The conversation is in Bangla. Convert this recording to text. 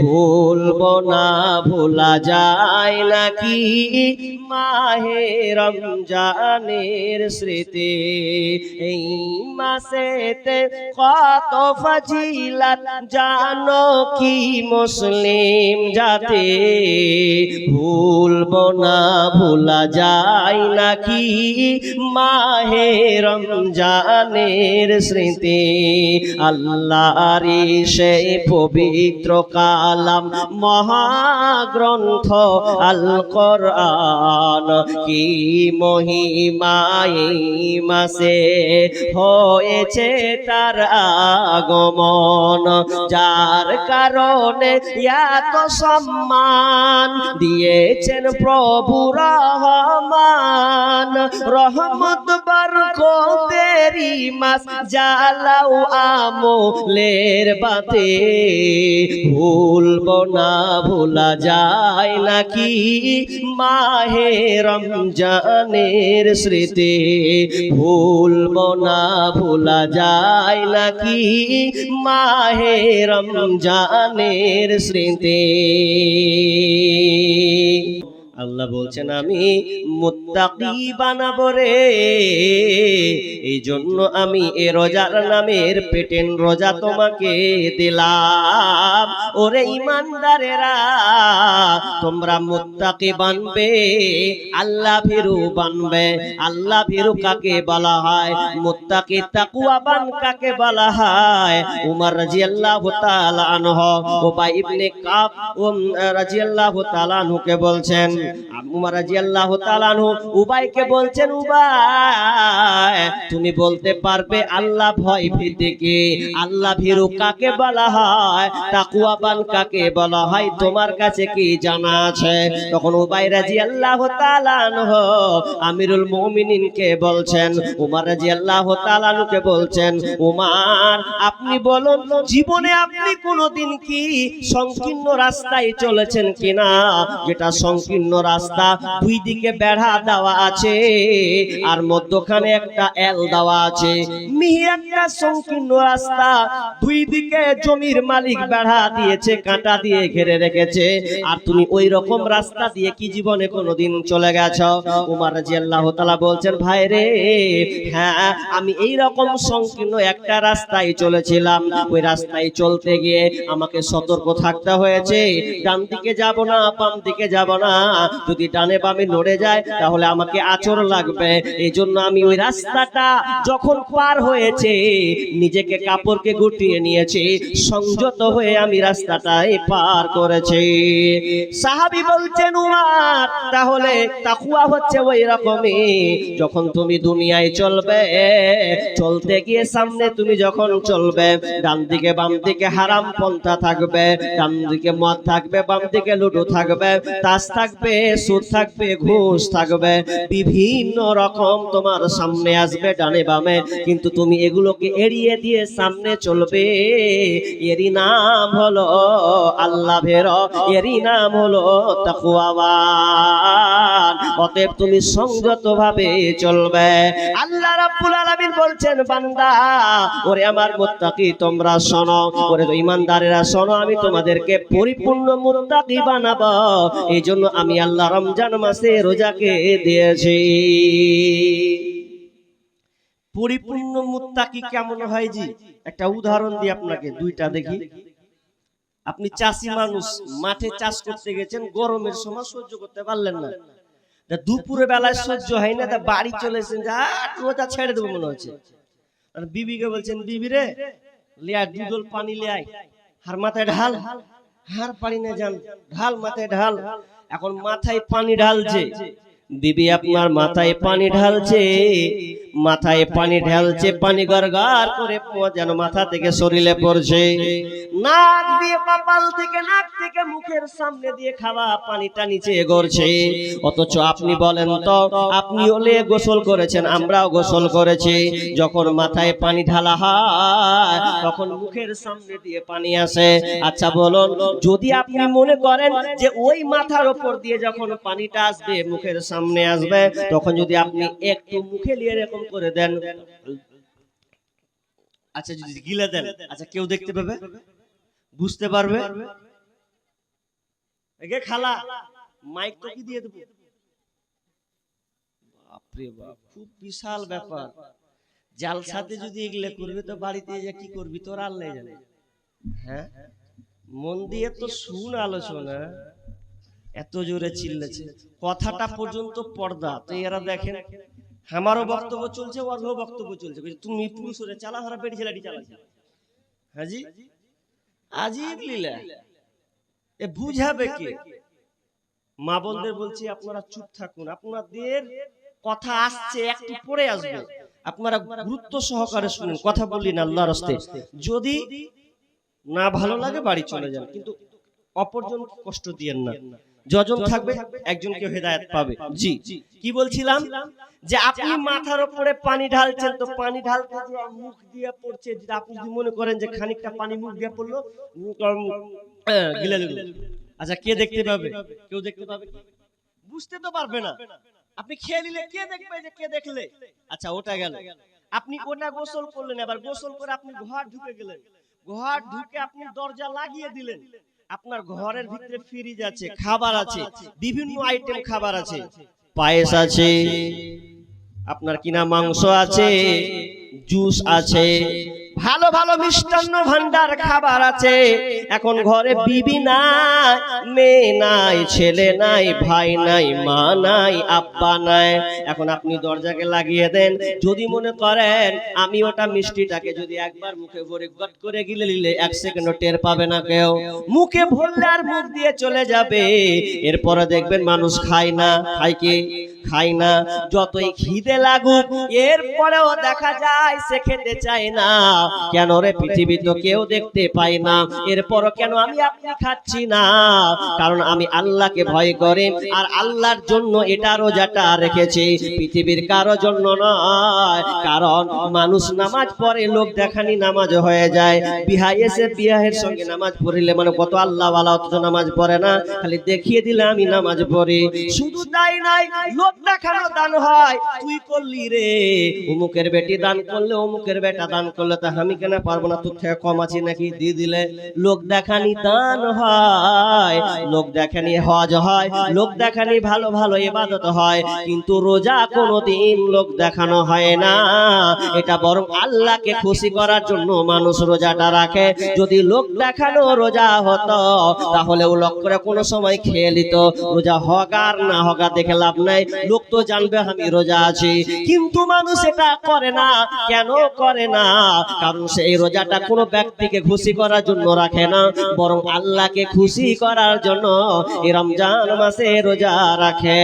ভুলবো না ভোলা যায় নাকি মাহে রমজানের স্মৃতি। এই মাসেতে কত ফজিলত জানো কি মুসলিম জাতি। ভুলবো না ভোলা যায় নাকি মাহে রমজানের স্মৃতি। আল্লাহর সেই পবিত্র কালাম মহাগ্রন্থ আল কোরআন কি মহিমা এই মাসে হয়েছে তার আগমন। যার কারণে এত সম্মান দিয়েছেন প্রভু রহমান। রহমত বরকতেরি মাস জ্বালাও আমলের বাতে। ভুলবো না ভোলা যায় নাকি মাহে রমজানের স্মৃতি। ভুলবো না ভোলা যায় নাকি মাহে রমজানের স্মৃতি। আল্লাহ বলছেন আমি মুত্তাকি বানাবো রে, এই জন্য আমি এ রোজার নামের পেটেন রোজা তোমাকে দিলাম। ওরে ইমানদারেরা তোমরা মুত্তাকি বানবে, আল্লাহ ভীরু বানবে। আল্লাহ ভীরু কাকে বলা হয়? মুত্তাকি তাকওয়াবান কাকে বলা হয়? উমর রাদিয়াল্লাহু তাআলা আনহু উবাই ইবনে কাব রাদিয়াল্লাহু তাআলা আনহুকে বলছেন, উমর রাদিয়াল্লাহু তাআলা আনহু উবাইকে বলছেন, উবাই তুমি বলতে পারবে আল্লাহ ভয় ভীতি কি? আল্লাহ ভীরু কাকে বলা হয়? তাকওয়াবান কাকে বলা হয়? তোমার কাছে কি জানা আছে? তখন উবাই রাদিয়াল্লাহু তাআলা আনহু আমিরুল মুমিনিনকে বলছেন, উমর রাদিয়াল্লাহু তাআলা আনহুকে বলছেন, উমর আপনি বলুন জীবনে আপনি কোনোদিন কি সংকীর্ণ রাস্তায় চলেছেন কিনা? যেটা সংকীর্ণ রাস্তা, দুই দিকে বেড়া দেওয়া আছে আর মধ্যখানে একটা এল দেওয়া আছে। মিহি একটা সংকীর্ণ রাস্তা, দুই দিকে জমির মালিক বেড়া দিয়েছে, কাঁটা দিয়ে ঘিরে রেখেছে। আর তুমি ওই রকম রাস্তা দিয়ে কি জীবনে কোনোদিন চলে গেছো? উমর রাদিয়াল্লাহু তাআলা বলছেন, ভাই রে হ্যাঁ আমি এই রকম সংকীর্ণ একটা রাস্তায় চলেছিলাম। ওই রাস্তায় চলতে গিয়ে আমাকে সতর্ক থাকতে হয়েছে, ডান দিকে যাব না, বাম দিকে যাব না। যদি ডানে বামে নড়ে যায় তাহলে আমাকে আচর লাগবে। এই জন্য আমি ওই রাস্তাটা যখন পার হয়েছে নিজেকে কাপড়কে গুটিয়ে নিয়েছি, সংযত হয়ে আমি রাস্তাটাই পার করেছি। সাহাবী বলছেন, উমর তাহলে তাকওয়া হচ্ছে ওই রকমই, যখন তুমি দুনিয়ায় চলবে, চলতে গিয়ে সামনে তুমি যখন চলবে, ডান দিকে বাম দিকে হারাম পন্থা থাকবে, ডান দিকে মদ থাকবে, বাম দিকে লুডো থাকবে, তাস থাকবে, সুদ থাকবে, ঘুষ থাকবে, বিভিন্ন রকম তোমার সামনে আসবে ডানে বামে, কিন্তু তুমি এগুলোকে এড়িয়ে দিয়ে সামনে চলবে। এরই নাম হলো আল্লাহ ভীরু, এরই নাম হলো তাকওয়াবান। অতএব তুমি সংযত ভাবে চলবে। আল্লাহ রাব্বুল আলামিন বলছেন, বান্দা ওরে আমার মুত্তাকি তোমরা শোনো, ওরে ঈমানদারেরা শোনো, আমি তোমাদেরকে পরিপূর্ণ মুত্তাকি বানাবো। এই জন্য আমি আল্লাহ রমজান মাসে রোজাকে দিয়েছি। পরিপূর্ণ মুত্তাকি কেমন হয় জি? একটা উদাহরণ দিই আপনাকে, দুইটা দেখি। আপনি চাষি মানুষ, মাঠে চাষ করতে গেছেন, গরমের সময় সহ্য করতে পারলেন না, দুপুরে বেলায় সহ্য হয় না, তা বাড়ি চলেছেন, যা রোজা ছেড়ে দেবো মনে হচ্ছে। আর বিবিকে বলছেন, বিবি রে লিয়া দুদল পানি লিয়াই, হার মাথায় ঢাল। হার পানি না যান, ঢাল মাথায় ঢাল। এখন মাথায় পানি ঢালছে, বিবি আপনার মাথায় পানি ঢালছে, মাথায় পানি ঢালছে, পানি গড়গড় করে যেন মাথা থেকে শরীরে পড়ছে, নাক দিয়ে কপাল থেকে, নাক থেকে মুখের সামনে দিয়ে খাওয়া পানিটা নিচে গড়ছে। অথচ আপনি বলেন তো, আপনি ওলে গোসল করেছেন, আমরাও গোসল করেছি, যখন মাথায় পানি ঢালা হয় তখন মুখের সামনে দিয়ে পানি আসে। আচ্ছা বলুন, যদি আপনি মনে করেন যে ওই মাথার উপর দিয়ে যখন পানিটা আসবে, মুখের সামনে আসবে, তখন যদি আপনি একটু মুখে নিয়ে এরকম করে দেন, আচ্ছা যদি গিলে দেন, আচ্ছা কেউ দেখতে পাবে? বুঝতে পারবে? এগে খালা মাইক তো কি দিয়ে দেবো? বাপরে বাপ, খুব বিশাল ব্যাপার। জালসাতে যদি এগুলো করবে তো বাড়িতে যে কি করবি তোর আল্লাহ জানে। হ্যাঁ, মন দিয়ে তো শুন আলোচনা। এত জোরে চিল্লেছে, কথাটা পর্যন্ত পর্দা। তো এরা দেখেন আমারও বক্তব্য চলছে, ওরও বক্তব্য চলছে। তুমি পুরুষ হয়ে চালা, হারা বেড়ি ছেলেটি চালাচ্ছে। হাজি আজিব লীলা, এ বুঝাবে কে? মা বোনদের বলছি আপনারা চুপ থাকুন, আপনাদের কথা আসছে, একটু পরে আসবে, আপনারা গুরুত্ব সহকারে শুনুন। কথা বললি না আল্লাহর রাস্তে, যদি না ভালো লাগে বাড়ি চলে যান, কিন্তু অপরজন কষ্ট দিয়েন না। যজন থাকবে একজনকে হেদায়েত পাবে। জি, কি বলছিলাম, যে আপনি মাথার উপরে পানি ঢালছেন, তো পানি ঢালতে যে মুখ দিয়ে পড়ছে, যদি আপনি যদি মনে করেন যে খানিকটা পানি মুখ দিয়ে পড়লো, গিলে দিল, আচ্ছা কে দেখতে পাবে? কেউ দেখতে পাবে? বুঝতে তো পারবে না। আপনি খেয়ে নিলে কে দেখবে যে কে দেখলে? আচ্ছা ওটা গেল, আপনি ওটা গোসল করলেন, এবার গোসল করে আপনি ঘর ঢুকে গেলেন, ঘর ঢুকে আপনি দরজা লাগিয়ে দিলেন, আপনার ঘরের ভিতরে ফ্রিজ আছে, খাবার আছে, বিভিন্ন আইটেম খাবার আছে, পায়েস আছে, আপনার কিনা মাংস আছে, জুস আছে, ভালো ভালো মিষ্টান্ন ভান্ডার খাবার আছে। এখন ঘরে বিবি নাই, মেয়ে নাই, ছেলে নাই, ভাই নাই, মা নাই, আব্বা নাই। এখন আপনি দরজাকে লাগিয়ে দেন, যদি মনে করেন আমি ওটা মিষ্টিটাকে যদি একবার মুখে ভরে গট করে গিলে নিলে 1 সেকেন্ডও টের পাবে না কেউ, মুখে ভরলে আর মুখ দিয়ে চলে যাবে। এরপরে দেখবেন মানুষ খায় না, খায় কি? খায় না। যতই খিদে লাগুক এরপরেও দেখা যায় সে খেতে চায় না। কেন রে? পৃথিবী তো কেউ দেখতে পায় না, এরপরও কেন আমি আপনি খাচ্ছি না? কারণ আমি আল্লাহকে ভয় করি, আর আল্লাহর জন্য এটা রোজাটা রেখেছি, পৃথিবীর কারো জন্য নয়। কারণ মানুষ নামাজ পড়ে, লোক দেখানি নামাজ হয়ে যায়। বিহাই এসে বিয়াহের সঙ্গে নামাজ পড়িলে মানে কত আল্লাহ ওয়ালা, অথচ নামাজ পড়ে না, খালি দেখিয়ে দিলে আমি নামাজ পড়ি। শুধু তাই নাই, লোক দেখানো দান হয়। তুই করলি রে, অমুকের বেটি দান করলে, অমুকের বেটা দান করলে, তা আমি কেন পারবো না? তোর থেকে কম আছি নাকি? দিয়ে দিলে। লোক দেখানি দান হয়, লোক দেখানি হজ হয়, লোক দেখানি ভালো ভালো ইবাদত হয়, কিন্তু রোজা কোনোদিন লোক দেখানো হয় না। এটা বরং আল্লাহকে খুশি করার জন্য মানুষ রোজাটা রাখে। যদি লোক দেখানো রোজা হতো তাহলে ও লোক করে কোনো সময় খেয়ে নিত। রোজা হোক আর না হোক দেখে লাভ নাই, লোক তো জানবে আমি রোজা আছি। কিন্তু মানুষ এটা করে না। কেন করে না? কারণ সেই রোজাটা কোনো ব্যক্তিকে খুশি করার জন্য রাখে না, বরং আল্লাহকে খুশি করার জন্য এই রমজান মাসে রোজা রাখে।